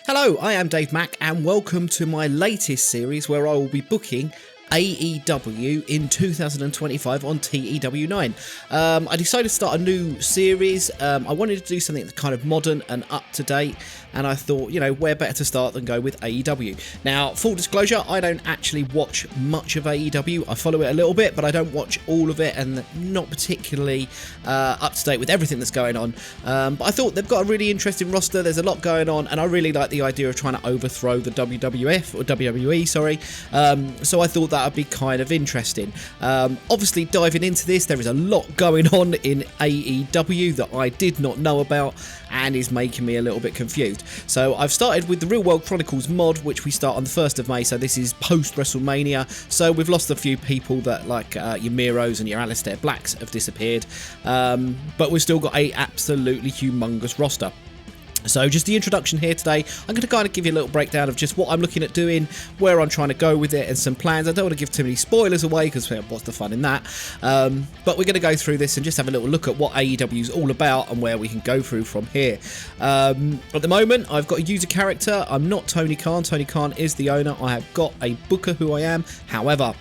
Hello, I am Dave Mack and welcome to my latest series where I will be booking AEW in 2025 on TEW9. I decided to start a new series. I wanted to do something that's kind of modern and up to date, and I thought, where better to start than go with AEW. Now, full disclosure, I don't actually watch much of AEW. I follow it a little bit, but I don't watch all of it, and not particularly up to date with everything that's going on. But I thought they've got a really interesting roster. There's a lot going on, and I really like the idea of trying to overthrow the WWF or WWE. So I thought that would be kind of interesting. Obviously, diving into this, there is a lot going on in AEW that I did not know about and is making me a little bit confused. So I've started with the Real World Chronicles mod, which we start on the 1st of May, so this is post WrestleMania. So we've lost a few people that, like your Miros and your Aleister Blacks, have disappeared, but we've still got a absolutely humongous roster. So just the introduction here today. I'm going to kind of give you a little breakdown of just what I'm looking at doing, where I'm trying to go with it, and some plans. I don't want to give too many spoilers away because what's the fun in that? But we're going to go through this and just have a little look at what AEW is all about and where we can go through from here. At the moment, I've got a user character. I'm not Tony Khan. Tony Khan is the owner. I have got a booker who I am. However,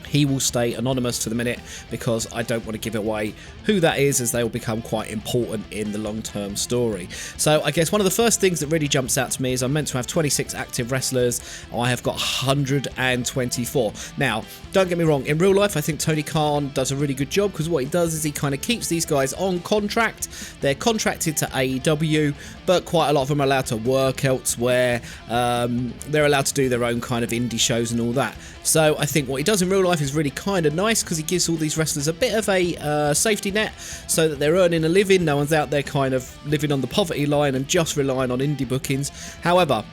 he will stay anonymous for the minute because I don't want to give away who that is, as they will become quite important in the long-term story. So I guess one of the first things that really jumps out to me is I'm meant to have 26 active wrestlers. I have got 124. Now, don't get me wrong, in real life I think Tony Khan does a really good job, because what he does is he kind of keeps these guys on contract. They're contracted to AEW, but quite a lot of them are allowed to work elsewhere. They're allowed to do their own kind of indie shows and all that. So I think what he does in real life is really kind of nice, because he gives all these wrestlers a bit of a safety net so that they're earning a living. No one's out there kind of living on the poverty line and just relying on indie bookings. However,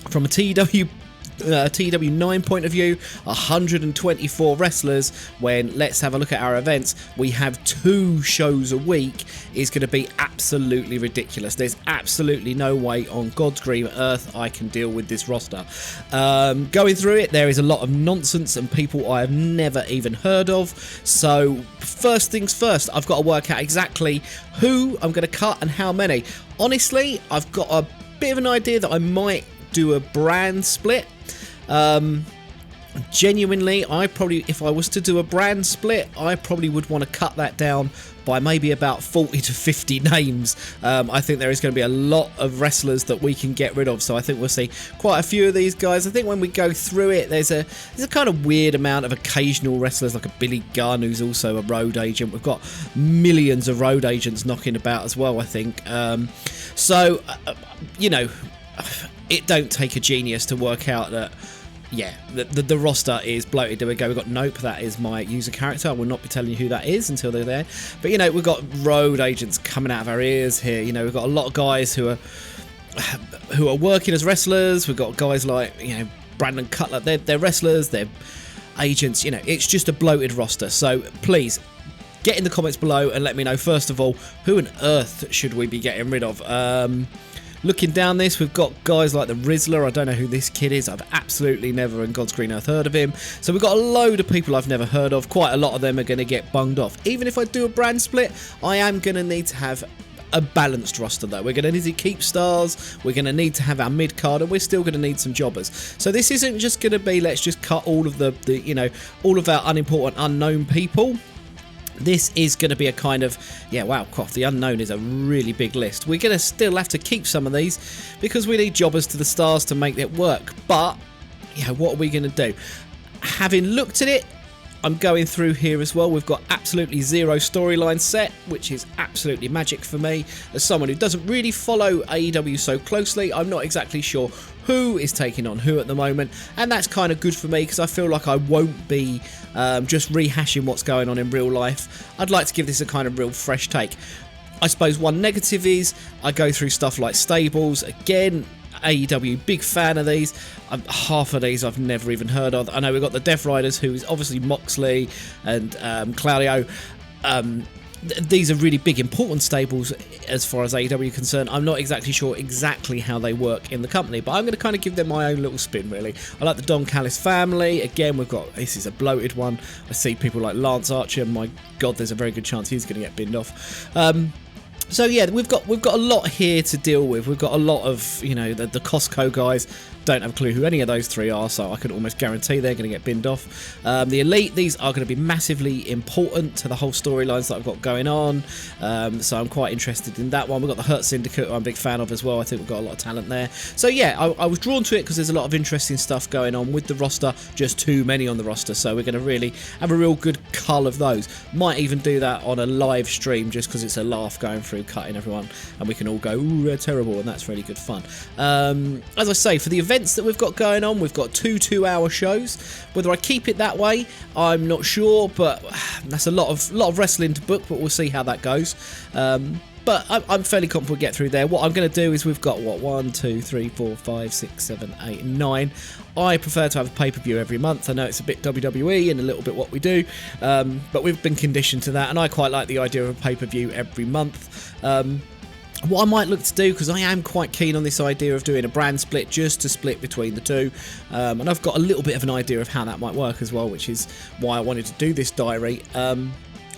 from a TEW9 point of view, 124 wrestlers, when let's have a look at our events, we have 2 shows a week, is going to be absolutely ridiculous. There's absolutely no way on God's green earth I can deal with this roster. Going through it, there is a lot of nonsense and people I have never even heard of. So first things first, I've got to work out exactly who I'm going to cut and how many. Honestly, I've got a bit of an idea that I might do a brand split. Genuinely, if I was to do a brand split, I probably would want to cut that down by maybe about 40 to 50 names. I think there is going to be a lot of wrestlers that we can get rid of, so I think we'll see quite a few of these guys. I think when we go through it, there's a kind of weird amount of occasional wrestlers, like a Billy Gunn, who's also a road agent. We've got millions of road agents knocking about as well, I think. It don't take a genius to work out that, the roster is bloated. There we go. We've got Nope. That is my user character. I will not be telling you who that is until they're there. But, we've got road agents coming out of our ears here. We've got a lot of guys who are working as wrestlers. We've got guys like, Brandon Cutler. They're wrestlers. They're agents. It's just a bloated roster. So, please, get in the comments below and let me know, first of all, who on earth should we be getting rid of? Looking down this, we've got guys like the Rizzler. I don't know who this kid is. I've absolutely never in God's green earth heard of him. So we've got a load of people I've never heard of. Quite a lot of them are going to get bunged off. Even if I do a brand split, I am going to need to have a balanced roster though. We're going to need to keep stars. We're going to need to have our mid card, and we're still going to need some jobbers. So this isn't just going to be let's just cut all of all of our unimportant unknown people. This is going to be a kind of, the unknown is a really big list. We're going to still have to keep some of these because we need jobbers to the stars to make it work. But, what are we going to do? Having looked at it, I'm going through here as well. We've got absolutely zero storyline set, which is absolutely magic for me. As someone who doesn't really follow AEW so closely, I'm not exactly sure who is taking on who at the moment, and that's kind of good for me because I feel like I won't be just rehashing what's going on in real life. I'd like to give this a kind of real fresh take. I suppose one negative is I go through stuff like stables. Again, AEW, big fan of these. Half of these I've never even heard of. I know we've got the Death Riders, who is obviously Moxley and Claudio. These are really big, important stables as far as AEW is concerned. I'm not exactly sure exactly how they work in the company, but I'm going to kind of give them my own little spin, really. I like the Don Callis family. Again, this is a bloated one. I see people like Lance Archer. My God, there's a very good chance he's going to get binned off. So yeah, we've got a lot here to deal with. We've got a lot of, you know, the Costco guys. Don't have a clue who any of those three are, so I can almost guarantee they're going to get binned off. The Elite, these are going to be massively important to the whole storylines that I've got going on, so I'm quite interested in that one. We've got the Hurt Syndicate, who I'm a big fan of as well. I think we've got a lot of talent there. So yeah, I was drawn to it because there's a lot of interesting stuff going on with the roster, just too many on the roster, so we're going to really have a real good cull of those. Might even do that on a live stream just because it's a laugh going through cutting everyone, and we can all go, ooh, they're terrible, and that's really good fun. As I say, for the events that we've got going on, we've got 2 2-hour shows. Whether I keep it that way, I'm not sure, but that's a lot of wrestling to book, but we'll see how that goes. But I'm fairly confident we'll get through there. What I'm going to do is we've got, 1, 2, 3, 4, 5, 6, 7, 8, 9. I prefer to have a pay-per-view every month. I know it's a bit WWE and a little bit what we do, but we've been conditioned to that, and I quite like the idea of a pay-per-view every month. What I might look to do, because I am quite keen on this idea of doing a brand split, just to split between the two, and I've got a little bit of an idea of how that might work as well, which is why I wanted to do this diary.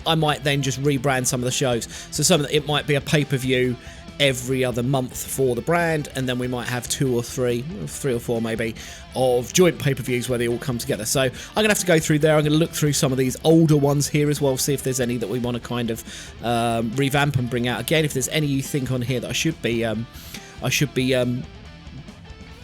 I might then just rebrand some of the shows, so it might be a pay-per-view every other month for the brand, and then we might have 2 or 3 or 4 maybe, of joint pay-per-views where they all come together. So I'm going to have to go through there. I'm going to look through some of these older ones here as well, see if there's any that we want to kind of revamp and bring out again. If there's any you think on here that I should be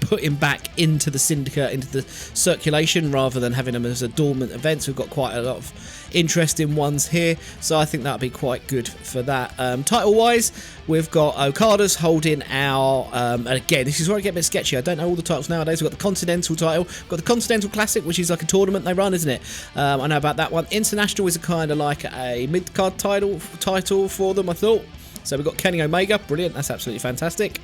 putting back into the syndicate, into the circulation, rather than having them as a dormant events. We've got quite a lot of interesting ones here, so I think that'll be quite good for that. Title wise, we've got Okada's holding our and again, this is where I get a bit sketchy. I don't know all the titles nowadays. We've got the Continental title, we've got the Continental Classic, which is like a tournament they run, isn't it? I know about that one. International is a kind of like a mid-card title for them, I thought. So we've got Kenny Omega, brilliant, that's absolutely fantastic.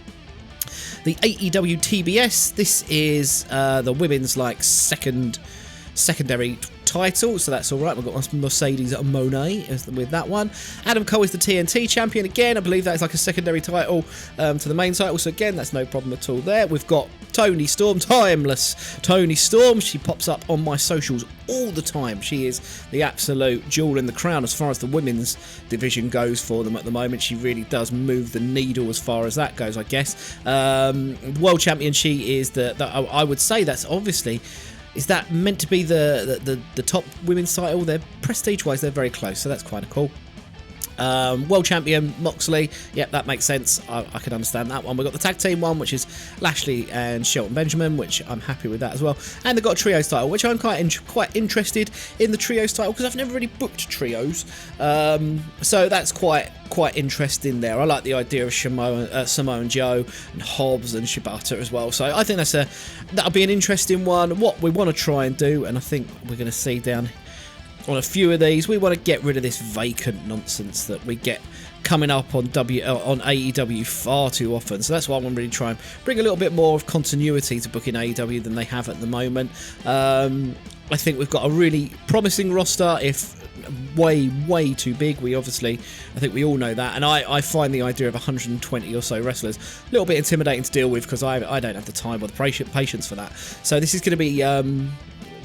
The AEW TBS, this is the women's like secondary title, so that's alright. We've got Mercedes Moné with that one. Adam Cole is the TNT champion again. I believe that is like a secondary title to the main title, so again, that's no problem at all there. We've got Toni Storm, timeless Toni Storm. She pops up on my socials all the time. She is the absolute jewel in the crown as far as the women's division goes for them at the moment. She really does move the needle as far as that goes, I guess. World champion, she is I would say that's obviously... Is that meant to be the top women's title? They're prestige-wise, they're very close, so that's quite cool. World champion Moxley, yep, that makes sense. I can understand that one. We've got the tag team one, which is Lashley and Shelton Benjamin, which I'm happy with that as well. And they've got a trios title, which I'm quite interested in the trios title, because I've never really booked trios, so that's quite interesting there. I like the idea of Samoa Joe and Hobbs and Shibata as well, so I think that'll be an interesting one. What we want to try and do, and I think we're going to see down on a few of these, we want to get rid of this vacant nonsense that we get coming up on AEW far too often. So that's why I want to really try and bring a little bit more of continuity to booking AEW than they have at the moment. I think we've got a really promising roster, if way too big. I think we all know that, and I find the idea of 120 or so wrestlers a little bit intimidating to deal with, because I don't have the time or the patience for that. So this is going to be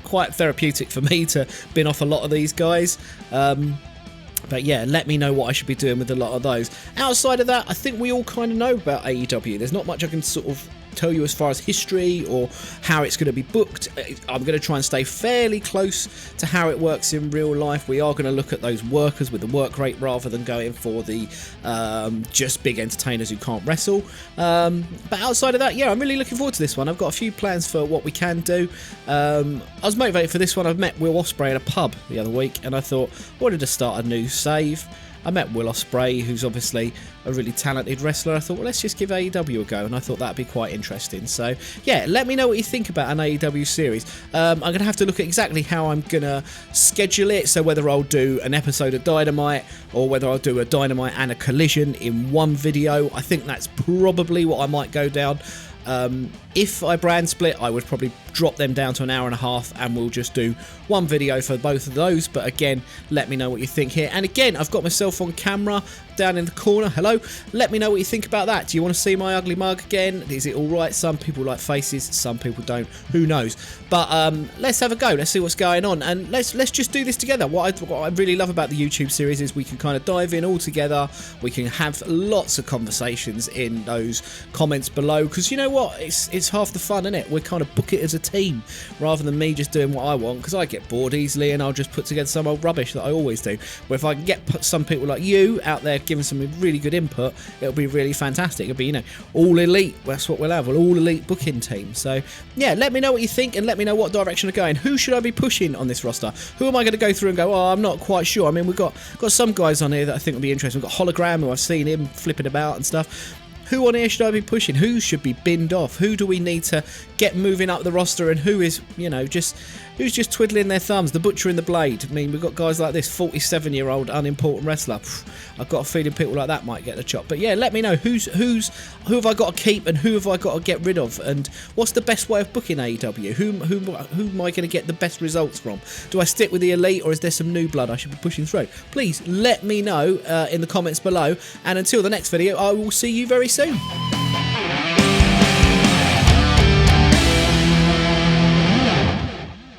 quite therapeutic for me to bin off a lot of these guys. But yeah, let me know what I should be doing with a lot of those. Outside of that, I think we all kind of know about AEW. There's not much I can sort of tell you as far as history or how it's going to be booked. I'm going to try and stay fairly close to how it works in real life. We are going to look at those workers with the work rate rather than going for the just big entertainers who can't wrestle. But outside of that, yeah, I'm really looking forward to this one. I've got a few plans for what we can do. I was motivated for this one. I met Will Ospreay at a pub the other week, and I thought I wanted to start a new save. I met Will Ospreay, who's obviously a really talented wrestler. I thought, well, let's just give AEW a go, and I thought that'd be quite interesting. So, yeah, let me know what you think about an AEW series. I'm going to have to look at exactly how I'm going to schedule it, so whether I'll do an episode of Dynamite or whether I'll do a Dynamite and a Collision in one video. I think that's probably what I might go down. If I brand split, I would probably drop them down to an hour and a half, and we'll just do one video for both of those. But again, let me know what you think here. And again, I've got myself on camera down in the corner. Hello. Let me know what you think about that. Do you want to see my ugly mug again? Is it all right? Some people like faces, some people don't. Who knows? But let's have a go. Let's see what's going on, and let's just do this together. What I really love about the YouTube series is we can kind of dive in all together. We can have lots of conversations in those comments below, because you know what? It's half the fun, isn't it? We kind of book it as a team rather than me just doing what I want, because I get bored easily and I'll just put together some old rubbish that I always do. Where if I can get some people like you out there giving some really good input, it'll be really fantastic. It'll be, you know, all elite. That's what we'll have, an all elite booking team. So yeah, let me know what you think, and let me know what direction I'm going. Who should I be pushing on this roster? Who am I going to go through and go, oh, I'm not quite sure. I mean, we've got some guys on here that I think will be interesting. We've got Hologram, who I've seen him flipping about and stuff. Who on here should I be pushing? Who should be binned off? Who do we need to get moving up the roster? And who is, you know, who's just twiddling their thumbs? The butcher and the blade. I mean, we've got guys like this 47-year-old unimportant wrestler. I've got a feeling people like that might get the chop. But yeah, let me know who have I got to keep and who have I got to get rid of, and what's the best way of booking AEW? Who am I going to get the best results from? Do I stick with the elite, or is there some new blood I should be pushing through? Please let me know in the comments below, and until the next video, I will see you very soon.